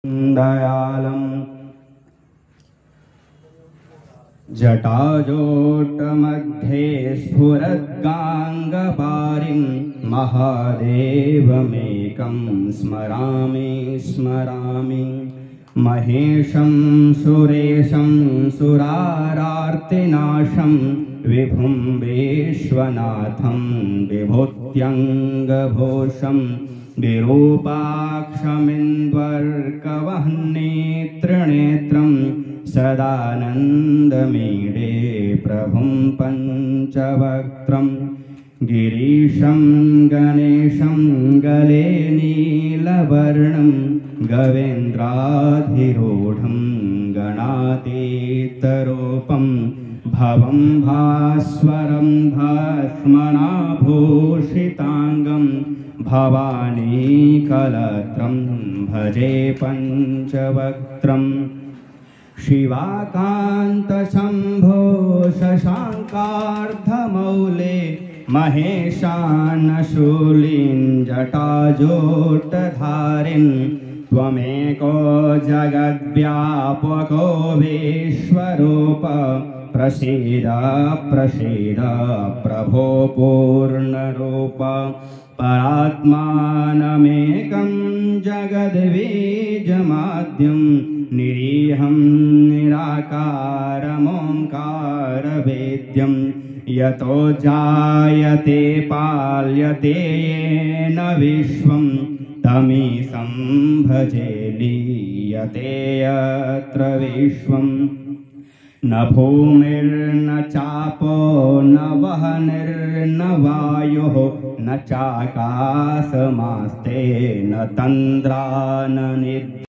दयालम् जटाजोटमध्ये स्फुरद्गाङ्गपारिं महादेवमेकं स्मरामि महेशं सुरेशं सुरारार्तिनाशं विभुं विश्वनाथं विभूत्यङ्गभूषं विरूपाक्षमिन्द्वर्कवह्नेत्रनेत्रं सदानन्दमीडे प्रभुं पञ्चवक्त्रं गिरीशं गणेशं गले नीलवर्णं गवेन्द्राधिरूढं गणातीतरूपं भवं भास्वरं भस्मनाभूषिताङ्गं भवानीकलत्रं भजे पञ्चवक्त्रम् शिवाकान्तशम्भो शशाङ्कार्धमौले महेशानशूलिं जटाजोटधारिन् त्वमेको जगद्व्यापको विश्वरूप प्रसीद प्रभो पूर्णरूप परात्मानमेकं जगद्बीजमाद्यं निरीहं निराकारमोङ्कारवेद्यं यतो जायते पाल्यते येन विश्वं तमीशं भजे लीयते यत्र विश्वम् न भूमिर्न चापो न वह्निर्न वायुः न चाकाशमास्ते न तन्द्रा न